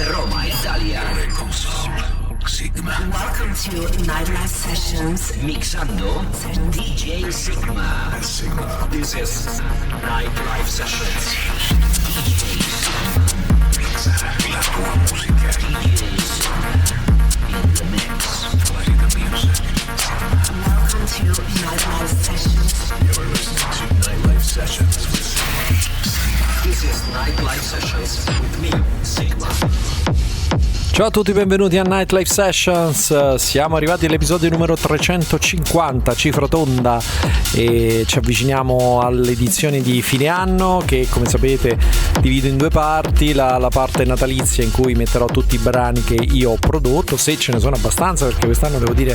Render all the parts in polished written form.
Roma, Italia. Sygma. Welcome to Nightlife Sessions. Mixando DJ Sygma. This is Nightlife Sessions. DJs. La tua musica. DJs in the mix. Play the music. Welcome to Nightlife Sessions. You're listening to Nightlife Sessions with Sygma. This is Nightlife Sessions with me, Sygma. Ciao a tutti, benvenuti a Nightlife Sessions. Siamo arrivati all'episodio numero 350, cifra tonda, e ci avviciniamo all'edizione di fine anno che, come sapete, divido in due parti. La parte natalizia in cui metterò tutti i brani che io ho prodotto, se ce ne sono abbastanza, perché quest'anno devo dire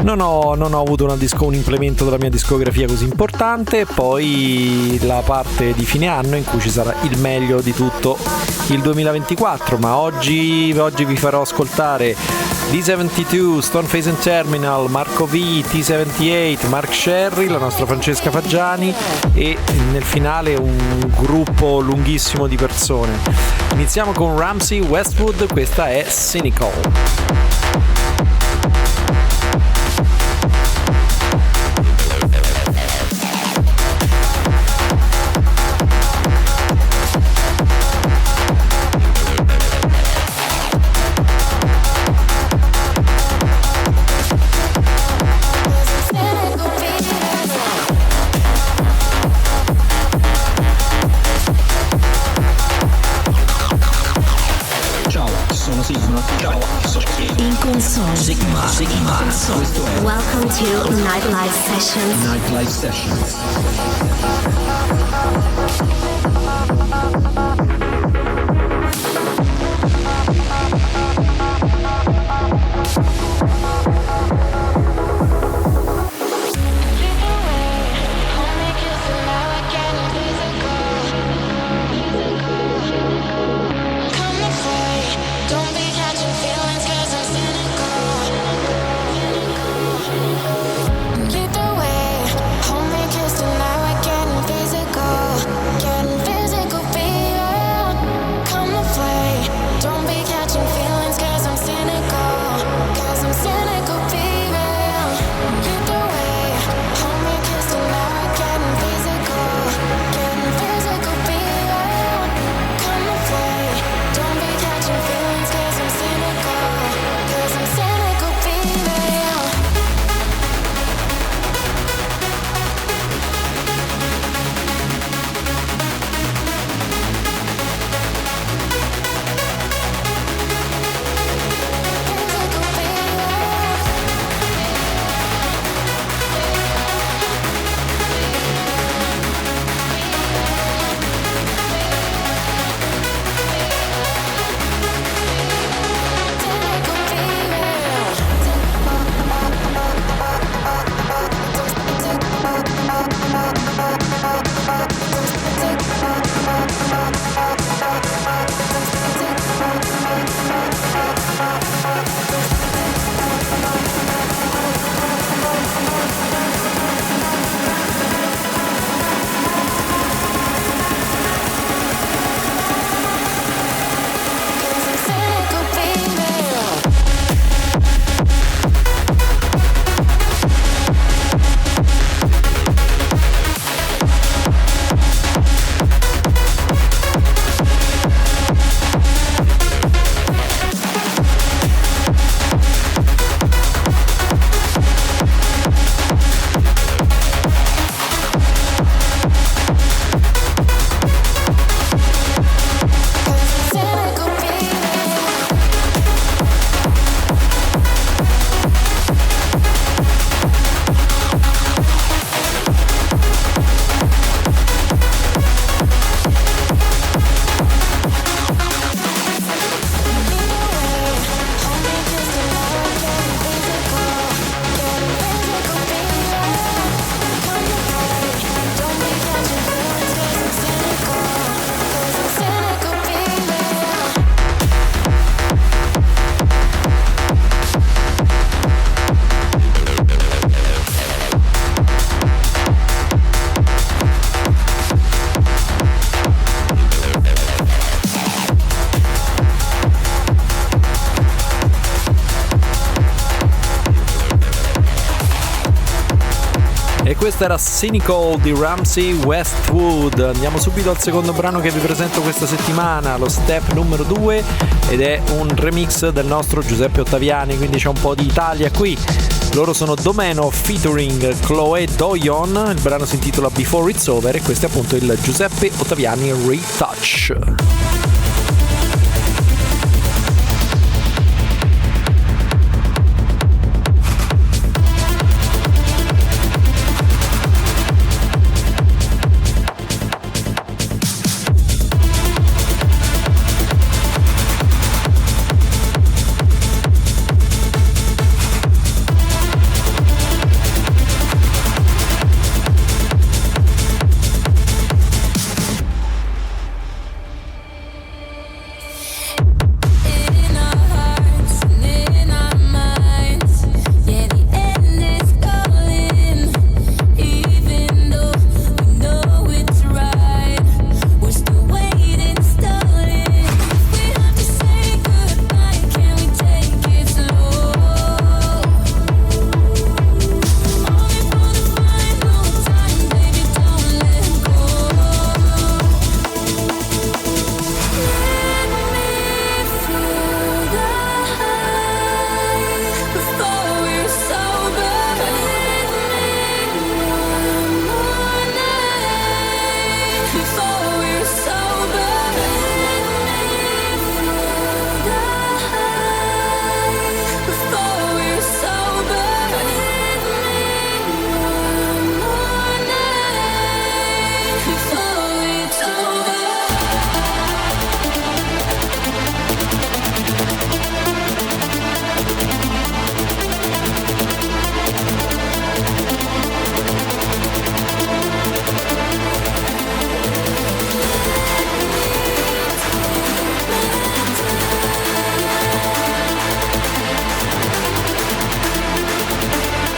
non ho avuto un implemento della mia discografia così importante. Poi la parte di fine anno in cui ci sarà il meglio di tutto il 2024, ma oggi vi farò ascoltare D72, Stoneface and Terminal, Marco V, T78, Mark Sherry, la nostra Francesca Fagiani e nel finale un gruppo lunghissimo di persone. Iniziamo con Ramsey, Westwood, questa è CYNICAL. Sygma. Welcome to Nightlife Sessions. Nightlife Sessions. Physical, getting physical, be Questa era CYNICAL di Ramsey, Westwood. Andiamo subito al secondo brano che vi presento questa settimana, lo step numero 2, ed è un remix del nostro Giuseppe Ottaviani, quindi c'è un po' di Italia qui. Loro sono Domeno featuring Chloé Doyon, il brano si intitola Before It's Over e questo è appunto il Giuseppe Ottaviani Retouch.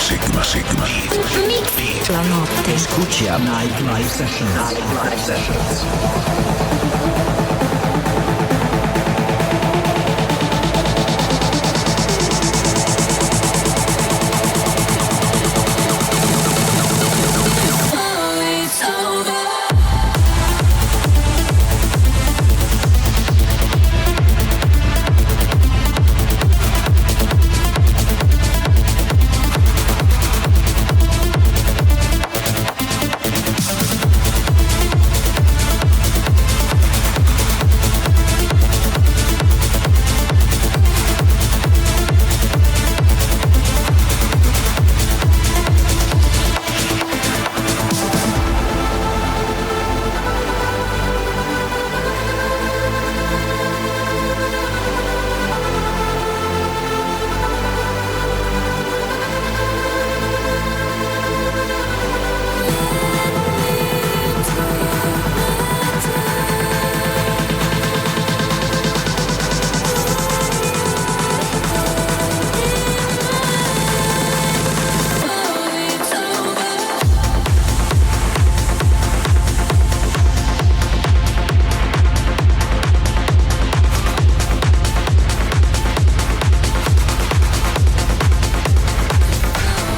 Sygma.it. La notte. Escuchi a Nightlife Sessions. Nightlife Sessions.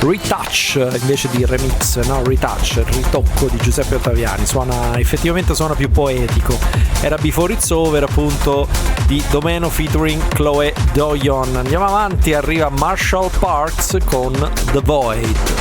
Retouch invece di remix, no? Retouch, il ritocco di Giuseppe Ottaviani, effettivamente suona più poetico. Era Before It's Over appunto di Domeno featuring Chloé Doyon. Andiamo avanti, arriva Marshall Parks con The Void.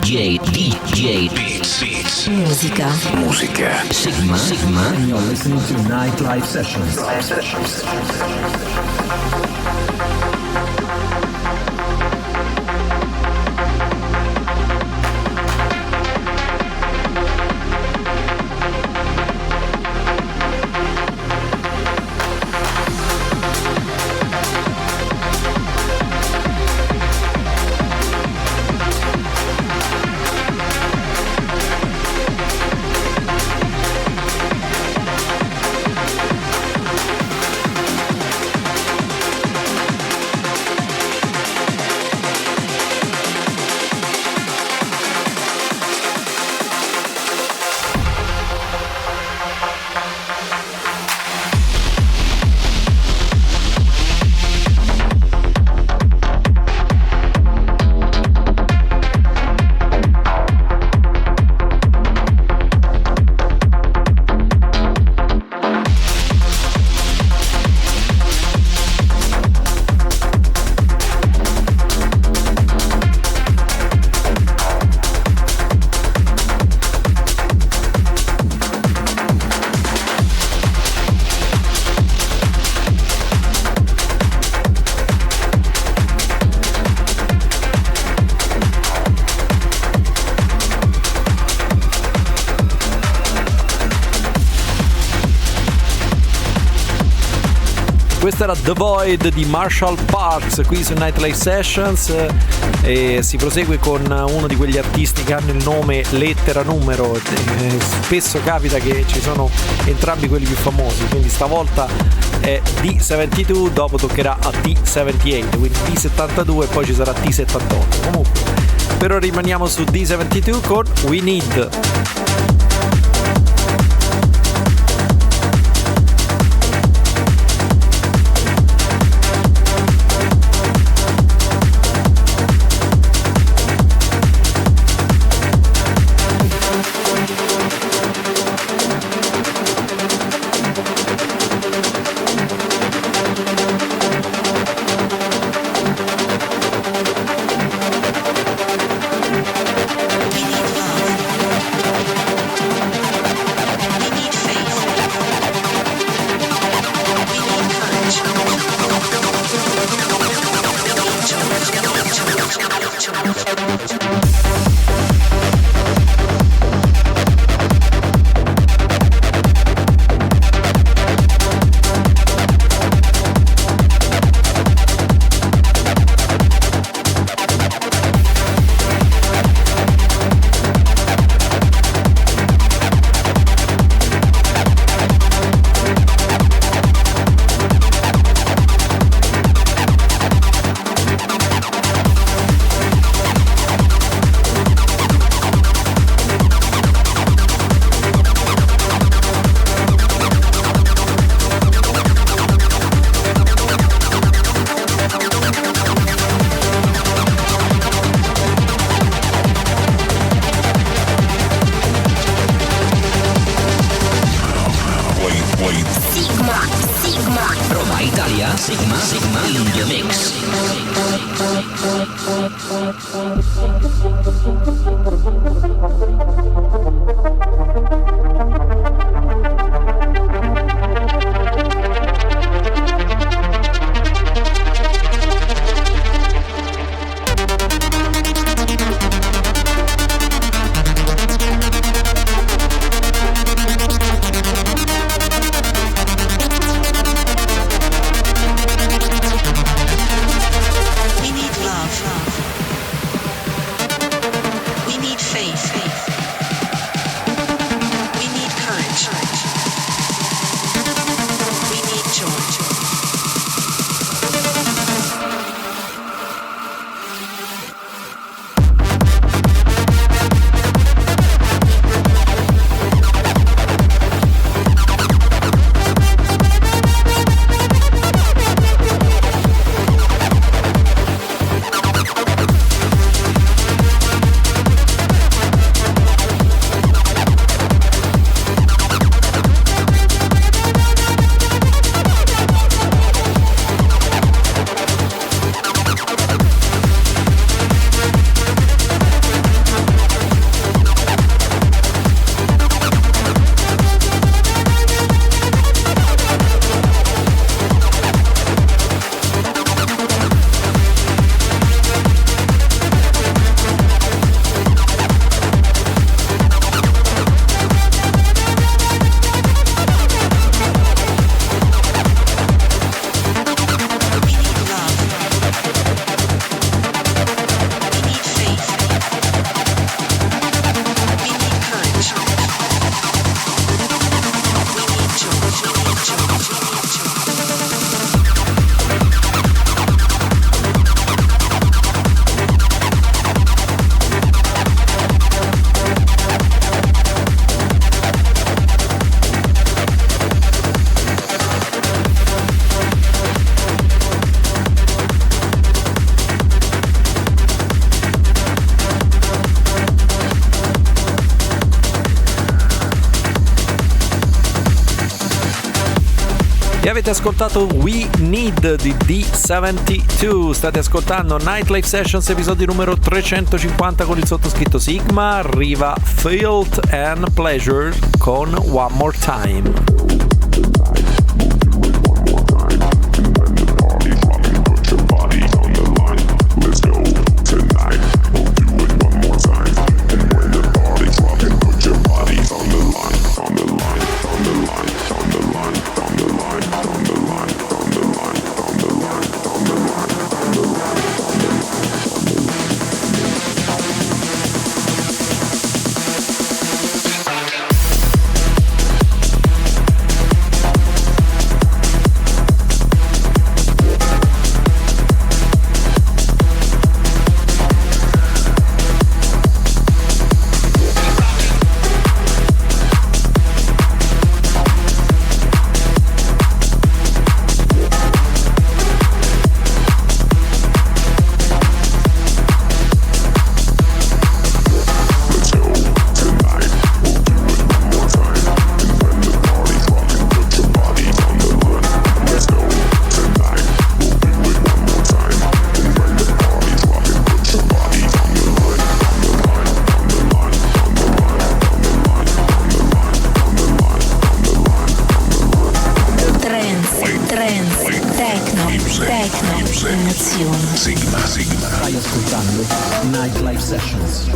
DJ Beats. Musica. Sygma. And you're listening to Nightlife Sessions. Questa era The Void di Marshall Parks qui su Nightlife Sessions, e si prosegue con uno di quegli artisti che hanno il nome lettera numero. Spesso capita che ci sono entrambi quelli più famosi, quindi stavolta è D72, dopo toccherà a T78, quindi D72 e poi ci sarà T78. Comunque per ora rimaniamo su D72 con We Need. Sygma in the mix. E avete ascoltato We Need di D72. State ascoltando Nightlife Sessions, episodio numero 350 con il sottoscritto Sigma. Arriva Filth and Pleasure con One More Time. On the line. passione. Sigma. Stai ascoltando Nightlife Sessions.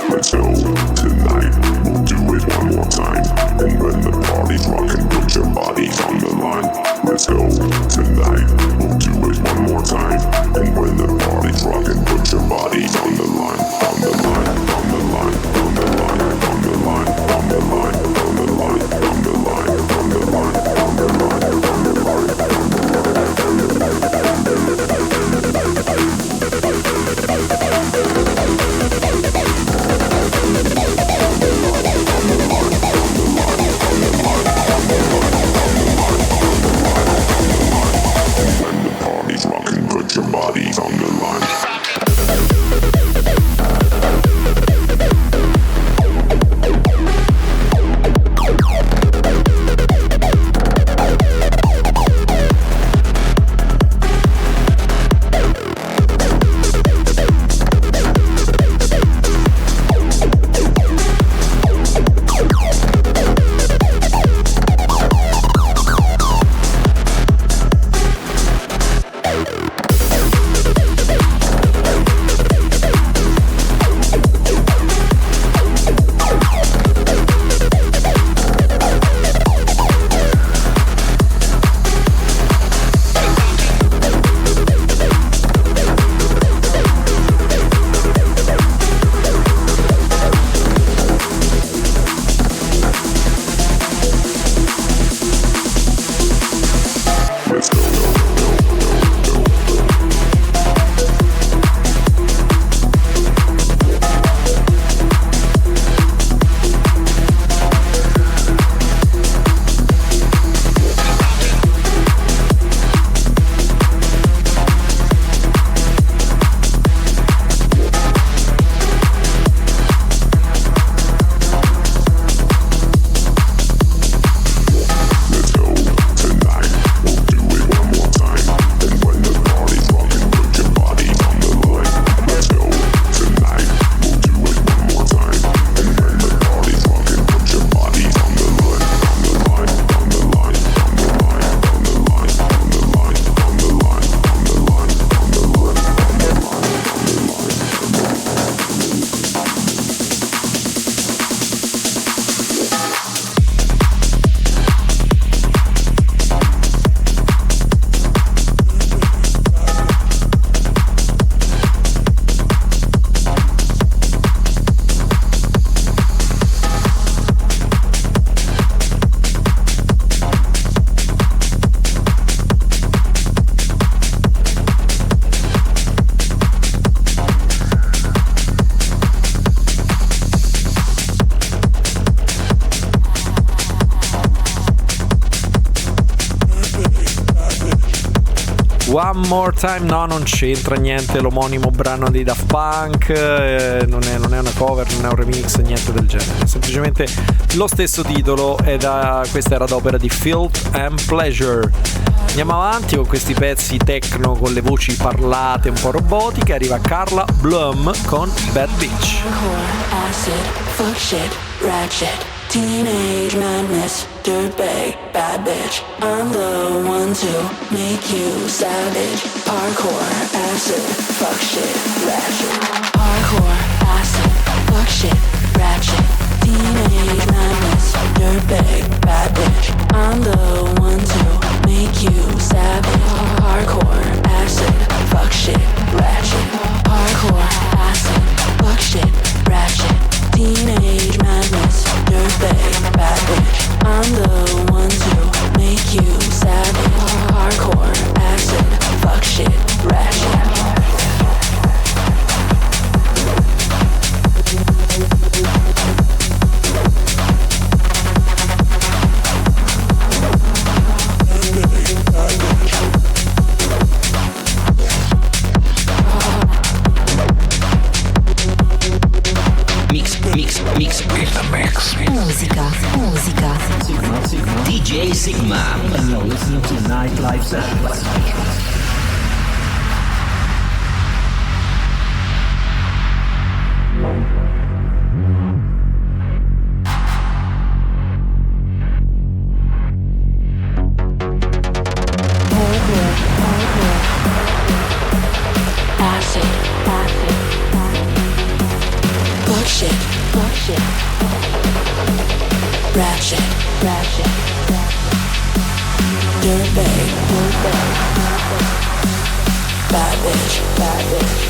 Let's go tonight, we'll do it one more time. And when the party's rockin', put your body on the line. Let's go tonight, we'll do it one more time. And when the party's rockin', put your body on the line, on the line, on the line, on the line, on the line, on the line, on the line, on the line, on the line, on the line, on the line, on the line. When the party's rockin', put your bodies on the line. One More Time, no, non c'entra niente l'omonimo brano dei Daft Punk, non è una cover, non è un remix, niente del genere, semplicemente lo stesso titolo questa era d'opera di Filth and Pleasure. Andiamo avanti con questi pezzi techno con le voci parlate un po' robotiche, arriva Karla Blum con Bad Bitch. Teenage madness, dirtbag, bad bitch. I'm the one to make you savage. Hardcore, acid, fuck shit, ratchet. Hardcore, acid, fuck shit, ratchet. Teenage madness, dirtbag, bad bitch. I'm the one to make you savage. Hardcore, acid, fuck shit, ratchet. Hardcore, acid, fuck shit, ratchet. Teenage madness, dirtbag, bad bitch. I'm the one to make you savage. Hardcore, acid, fuck shit, ratchet. Musica. DJ Sygma. And you're listening to Nightlife Sessions. ratchet, dirtbag, bad bitch, damage.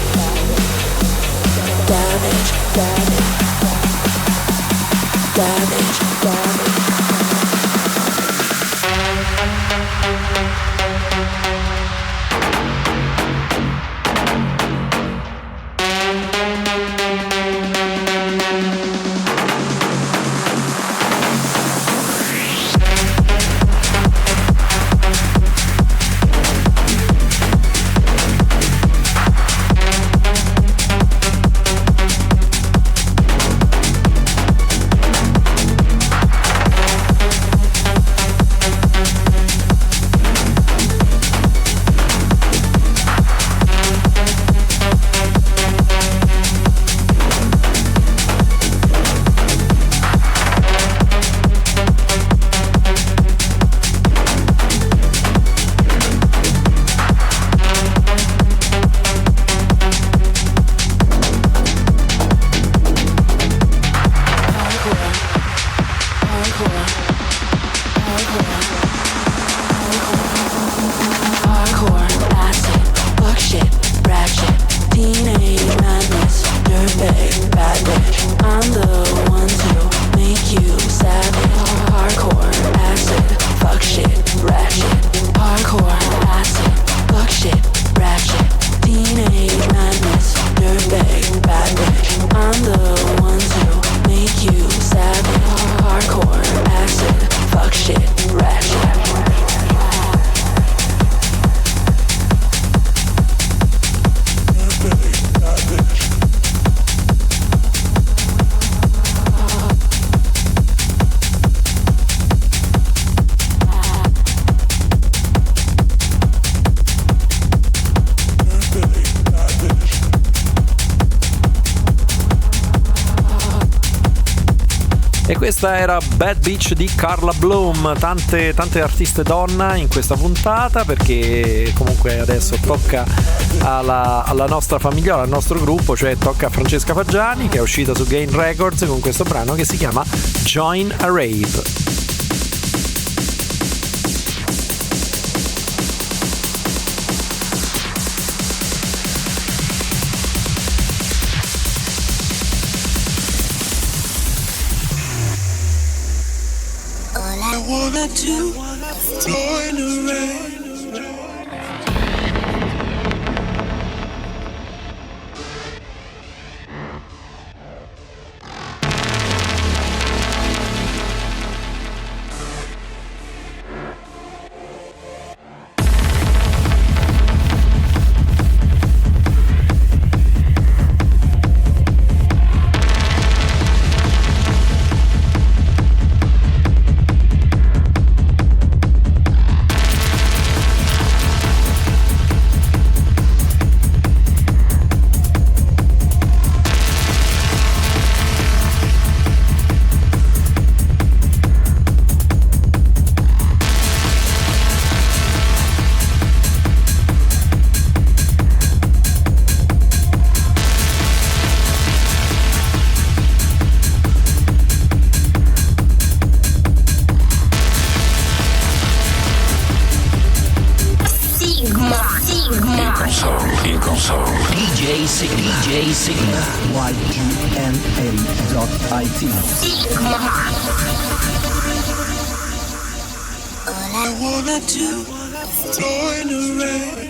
Questa era Bad Bitch di Karla Blum. Tante artiste donna in questa puntata, perché comunque adesso tocca alla nostra famigliola, al nostro gruppo, cioè tocca a Francesca Fagiani, che è uscita su Gain Records con questo brano che si chiama Join a Rave. Wanna do, join a rave. DJ Sygma. YGNA.it. All I wanna do, join a rave.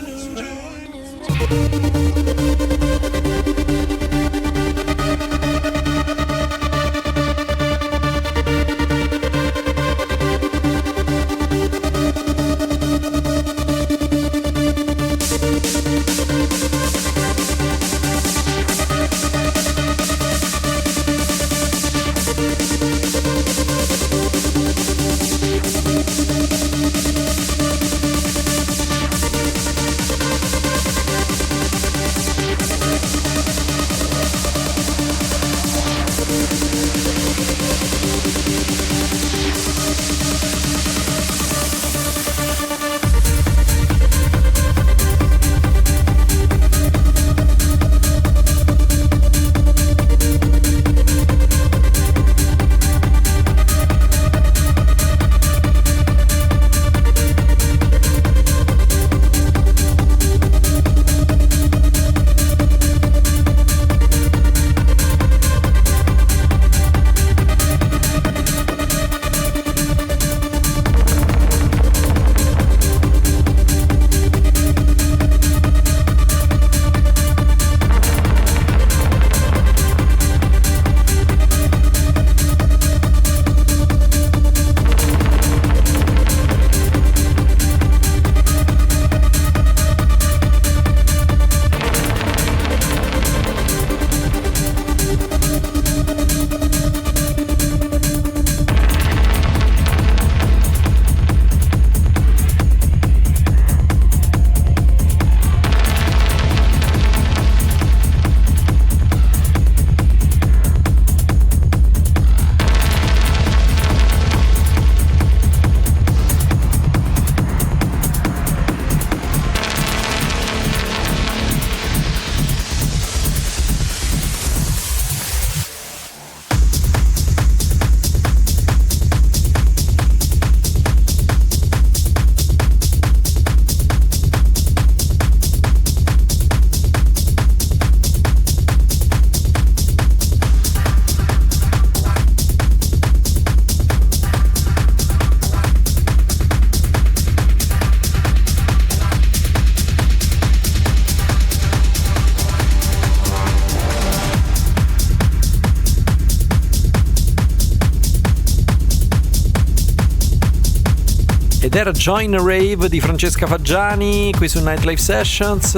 ed era Join a Rave di Francesca Fagiani qui su Nightlife Sessions.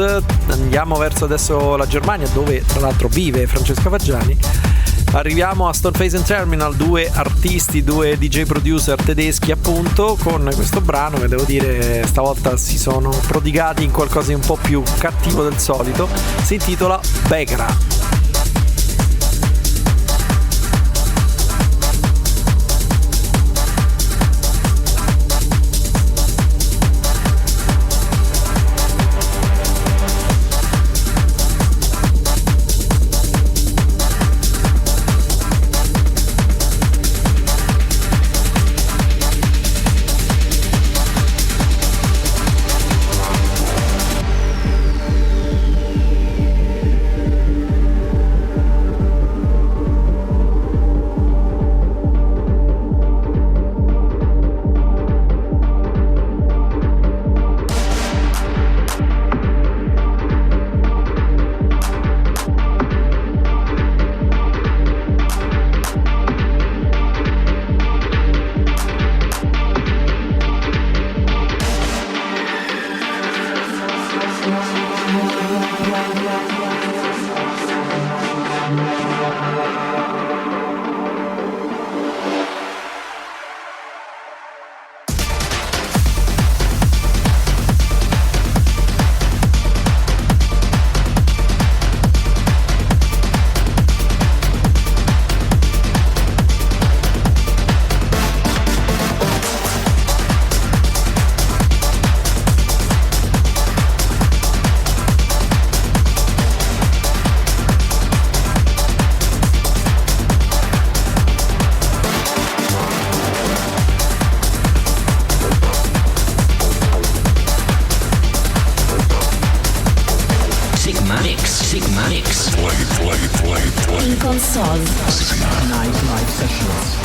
Andiamo verso adesso la Germania, dove tra l'altro vive Francesca Fagiani. Arriviamo a Stoneface and Terminal, due artisti, due DJ producer tedeschi appunto, con questo brano che devo dire stavolta si sono prodigati in qualcosa di un po' più cattivo del solito. Si intitola BEGRA. Play. In console. Nightlife Sessions.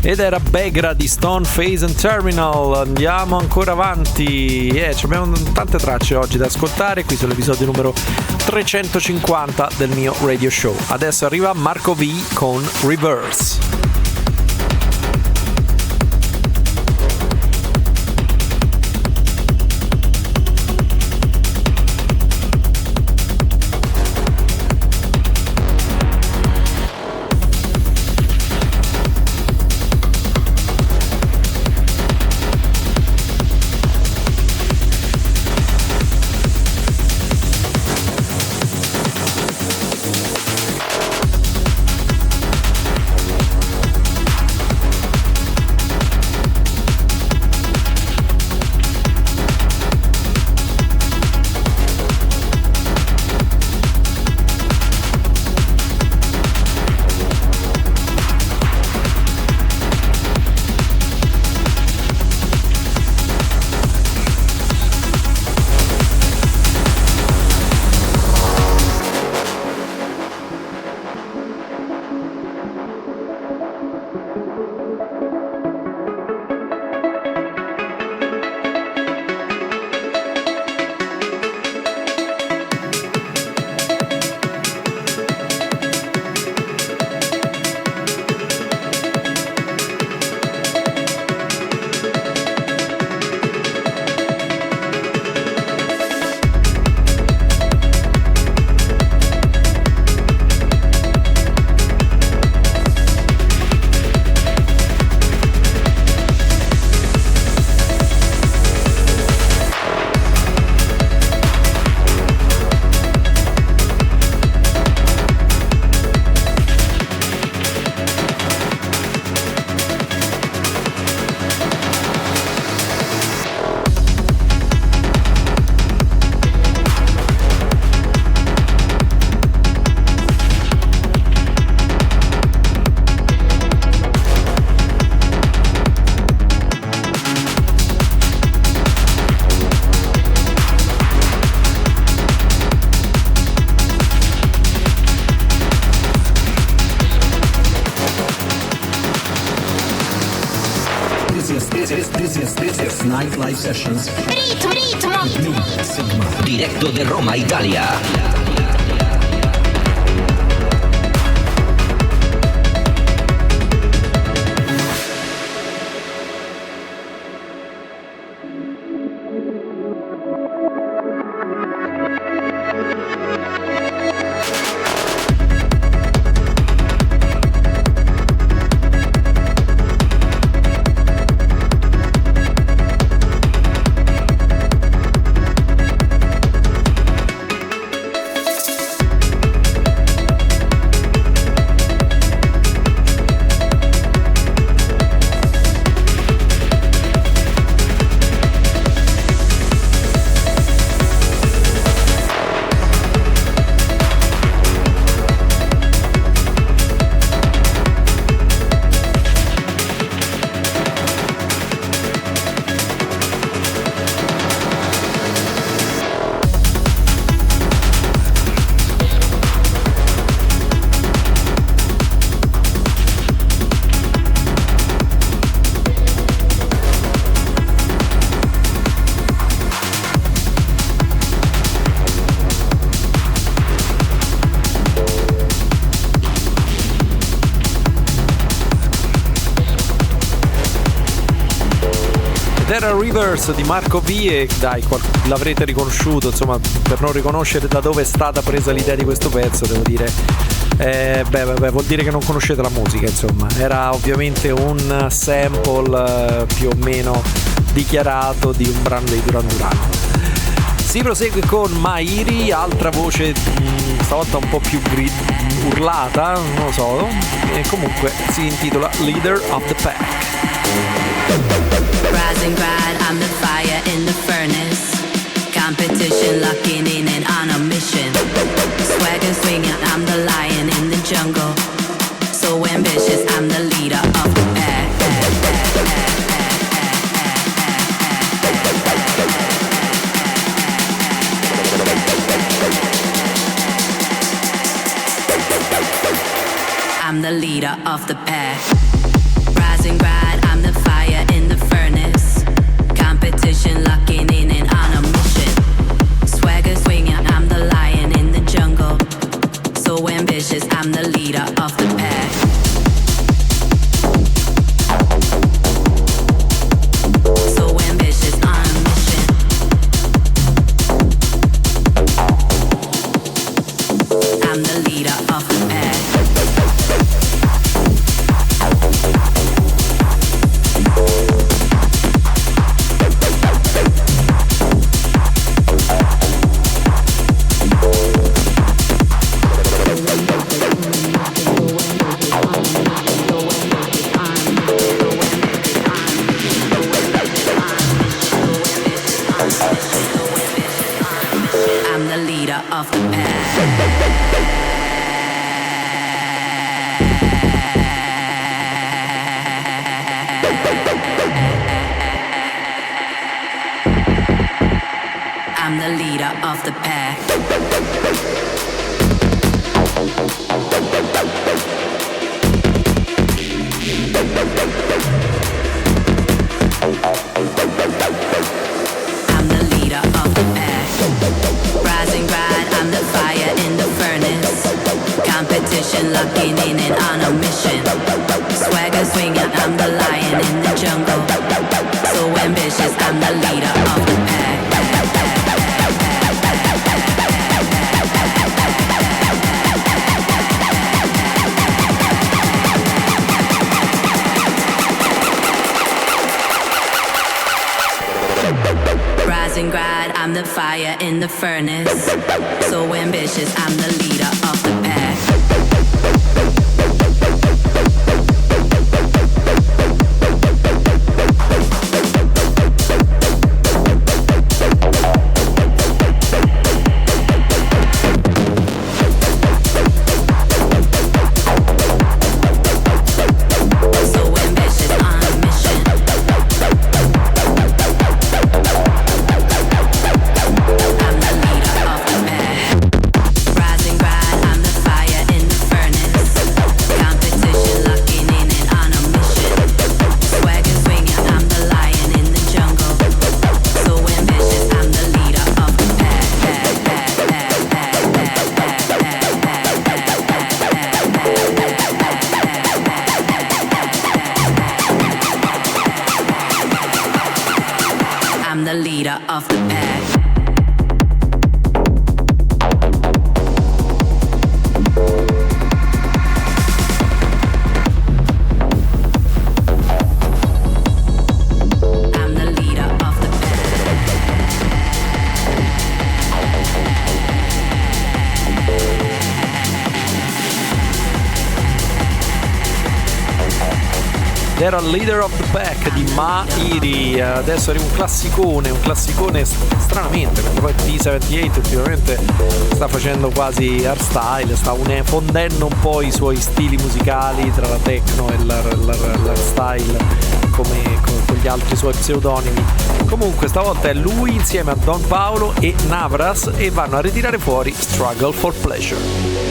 Ed era BEGRA di Stoneface and Terminal. Andiamo ancora avanti. Abbiamo tante tracce oggi da ascoltare qui sull'episodio numero 350 del mio radio show. Adesso arriva Marco V con Reverse. This is Nightlife Sessions. Ritmo. Sigma. Diretto de Roma, Italia. Era Rivers di Marco V e dai, l'avrete riconosciuto, insomma, per non riconoscere da dove è stata presa l'idea di questo pezzo, devo dire, vuol dire che non conoscete la musica, insomma. Era ovviamente un sample più o meno dichiarato di un brano dei Duran Duran. Si prosegue con Mha Iri, altra voce stavolta un po' più urlata, non lo so, e comunque si intitola Leader of the Pack. Rise and grind, I'm the fire in the furnace. Competition locking in and on a mission. Swagger swinging, I'm the lion in the jungle. So ambitious, I'm the leader of the pack. I'm the leader of the pack. Rise and grind, I'm the fire in the furnace. Competition locking in and on a mission. Swagger swinging, I'm the lion in the jungle. So ambitious, I'm the leader of the pack. So ambitious, on a mission. I'm the leader of the pack. I'm the leader of the I'm the leader of the pack. I'm the leader of the pack. Rise and grind, I'm the fire in the furnace. Competition locking in and on a mission. Swagger swinging, I'm the lion in the jungle. So ambitious, I'm the leader of the pack. Rise and grind, I'm the fire in the furnace. So ambitious, I'm the leader of the pack. Of the pack. I'm the leader of the Era Leader of the Pack di Mha Iri. Adesso arriva un classicone stranamente, perché poi B78 ultimamente sta facendo quasi hardstyle, sta fondendo un po' i suoi stili musicali tra la techno e l'hardstyle come con gli altri suoi pseudonimi. Comunque stavolta è lui insieme a Don Paolo e Navras e vanno a ritirare fuori Struggle for Pleasure.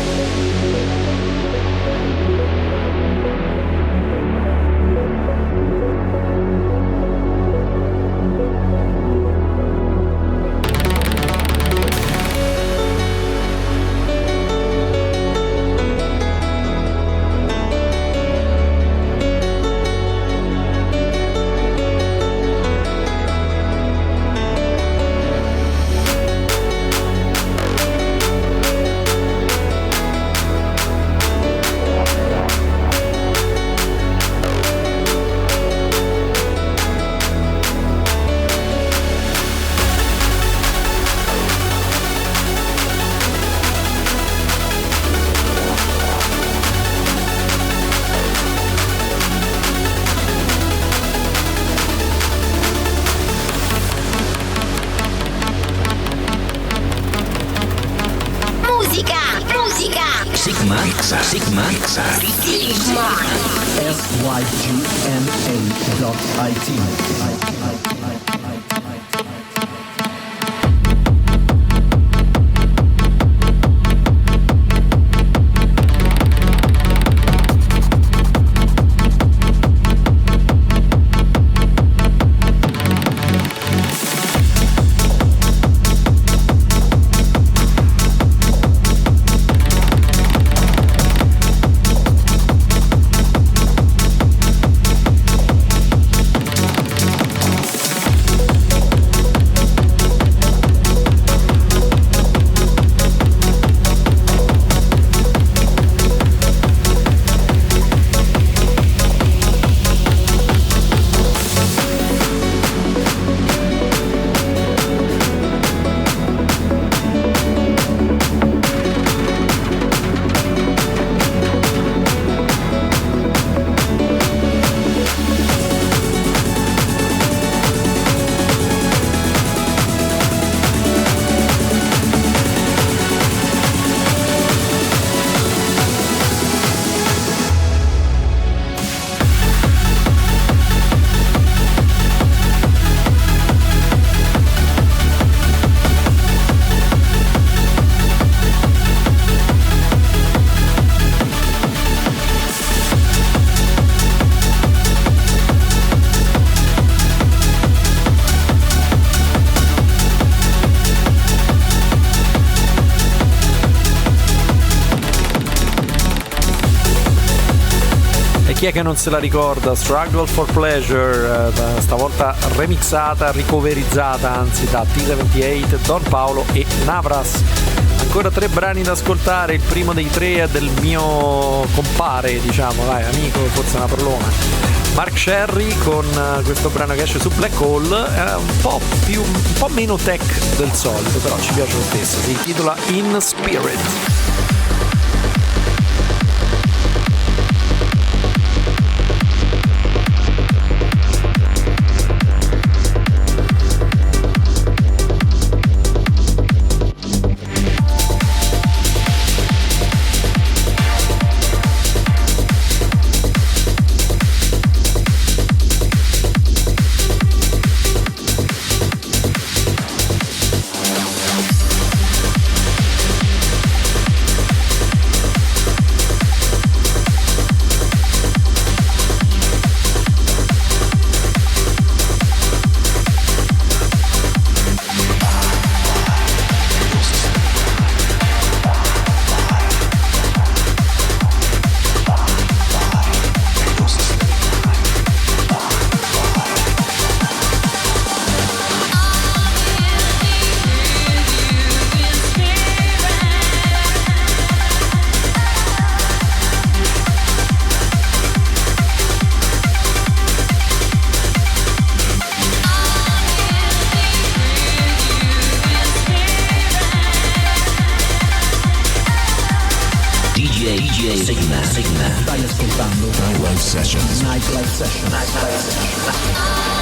Sygma.it. E chi è che non se la ricorda? Struggle for Pleasure, stavolta remixata, ricoverizzata anzi da T78, Don Paolo e Navras. Ancora 3 brani da ascoltare, il primo dei 3 è del mio compare, diciamo, vai, amico, forse una prolona, Mark Sherry, con questo brano che esce su Black Hole, un po' meno tech del solito, però ci piace lo stesso, si intitola In Spirit. Sygma. Stai ascoltando Nightlife Sessions. Nightlife Sessions. Nightlife Sessions.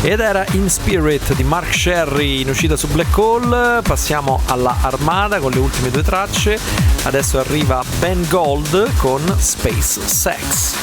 ed era In Spirit di Mark Sherry, in uscita su Black Hole. Passiamo alla Armada con le ultime due tracce. Adesso arriva Ben Gold con Space Sex.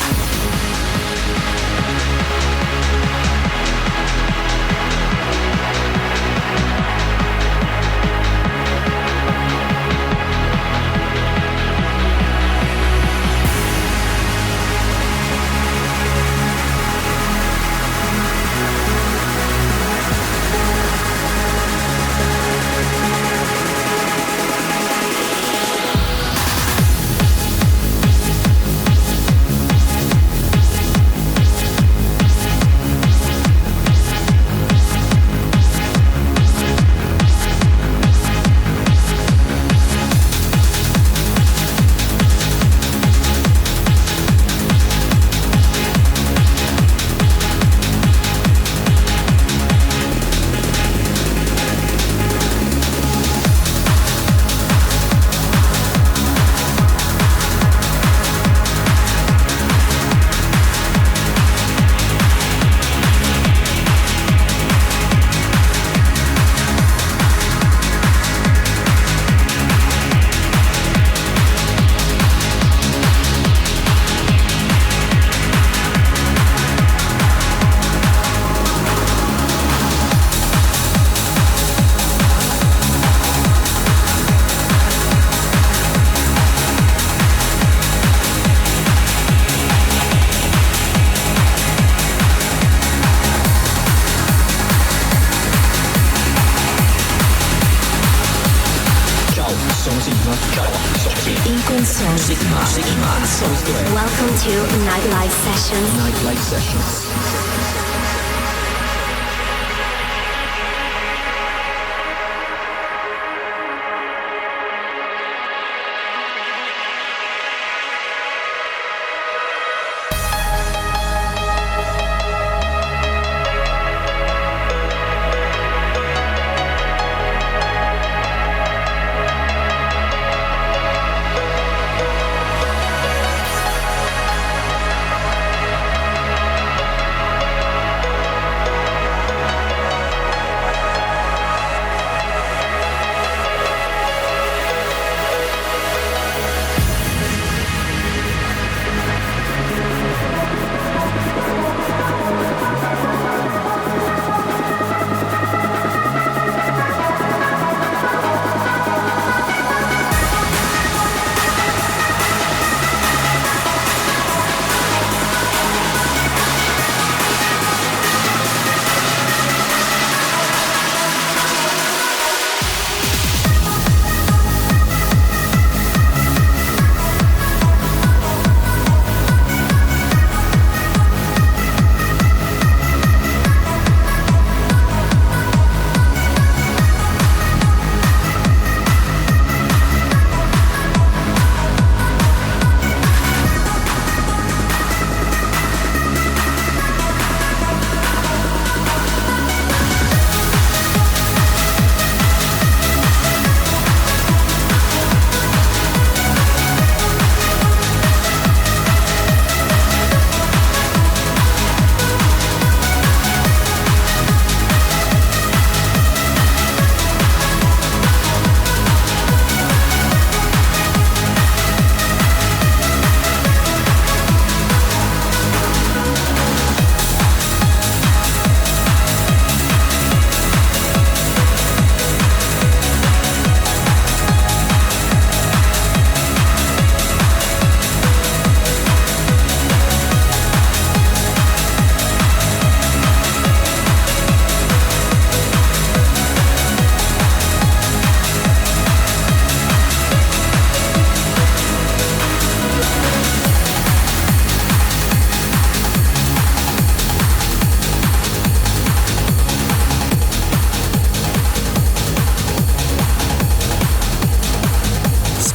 Welcome to Nightlife Sessions. Nightlife Sessions.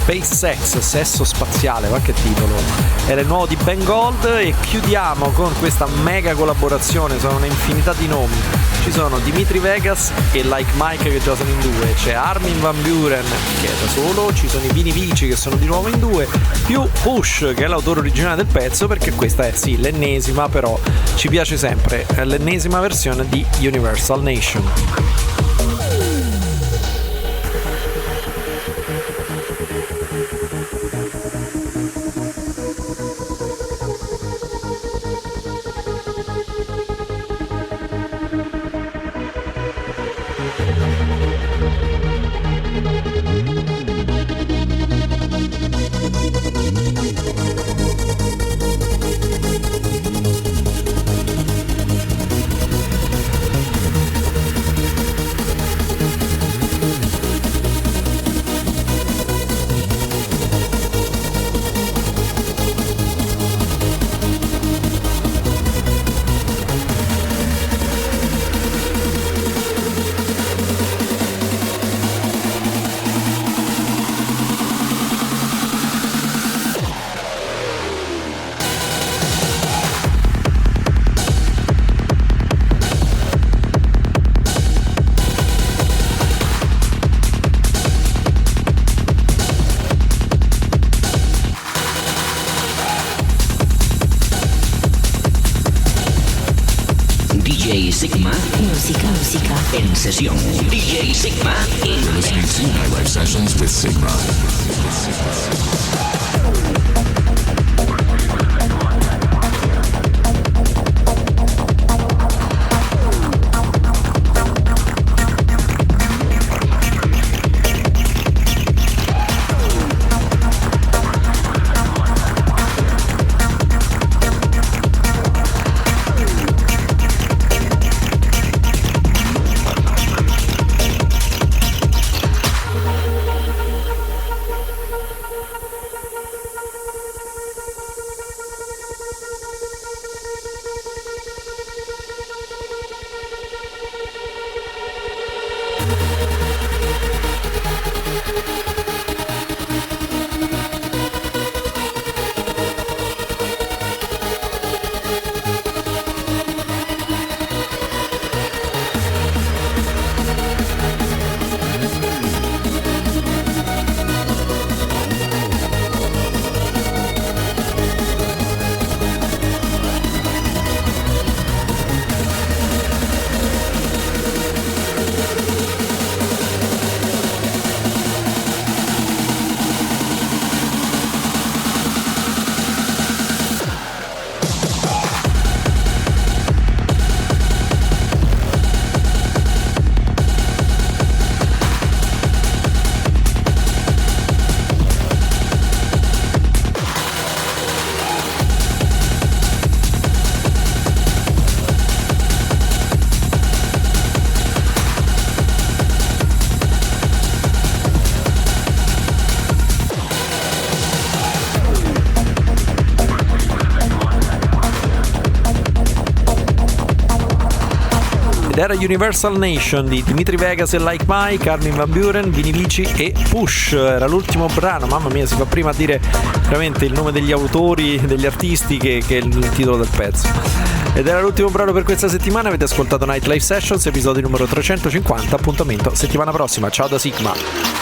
Space Sex, sesso spaziale, qualche titolo. Era il nuovo di Ben Gold e chiudiamo con questa mega collaborazione, sono un'infinità di nomi. Ci sono Dimitri Vegas e Like Mike che già sono in due, c'è Armin Van Buuren che è da solo, ci sono i Vini Vici che sono di nuovo in due, più Push che è l'autore originale del pezzo, perché questa è sì l'ennesima, però ci piace sempre, è l'ennesima versione di Universal Nation. Sygma. Música. En sesión. DJ Sygma. You're listening to Nightlife Sessions with Sygma. Era Universal Nation di Dimitri Vegas e Like Mike, Armin Van Buuren, Vini Vici e Push. Era l'ultimo brano, mamma mia, si fa prima a dire veramente il nome degli autori, degli artisti che il titolo del pezzo. Ed era l'ultimo brano per questa settimana. Avete ascoltato Nightlife Sessions, episodio numero 350. Appuntamento settimana prossima. Ciao da Sygma.